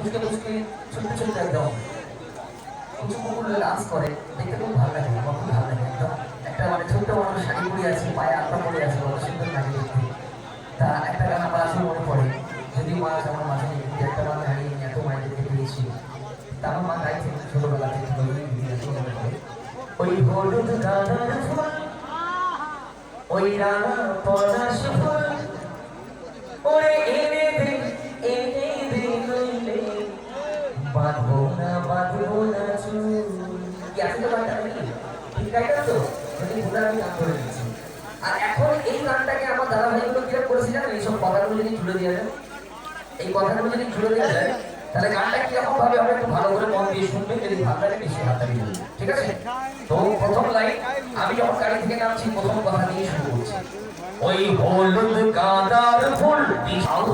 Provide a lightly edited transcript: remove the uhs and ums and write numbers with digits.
মুসকে মুসকে ছোট্ট ছোট্ট একদম কিছু কুকুর ডান্স করে, দেখতে খুব ভালো লাগে, আমার খুব ভালো লাগে। একদম একটা মানে ছোট্ট মানুষ শাড়ি পরে আছে, পায়ে আত্মা পরে আছে, কত সুন্দর লাগে দেখতে। তা একটা গান আমার আসলে মনে পড়ে, যদি মা আমার মাঝে নেই, একটা মা হারিয়ে আমি এত মায়ের দেখতে পেয়েছি। তা আমার মা গাইছেন ছোটবেলা থেকে মনে পড়ে, ওই হলুদ গাঁদার ফুল, ওই রাঙা পলাশ ফুল, ওরে এনে দে নইলে বাঁধবো না চুল। কি আছে তো গানটা নাকি? ঠিক গাইটা তো? যদি ভুলে আমি গান করে দিচ্ছি। আর এখন এই গানটাকে আমার দাদা ভাইগুলো কিরকম করেছিলেন, এইসব কথাগুলো যদি জুড়ে দেওয়া যায়, এই কথাগুলো যদি জুড়ে দেওয়া যায়, তাহলে গানটা কিরকম ভাবে আমরা একটু ভালো করে মন দিয়ে শুনবেন, যদি ভালো লাগে বেশি হাততালি দেবেন। ঠিক আছে? তো প্রথম লাইন, আমি যখন গাড়ি থেকে নামছি প্রথম কথা দিয়ে শুরু করছি। ওই হলুদ গাঁদার ফুল বিশাল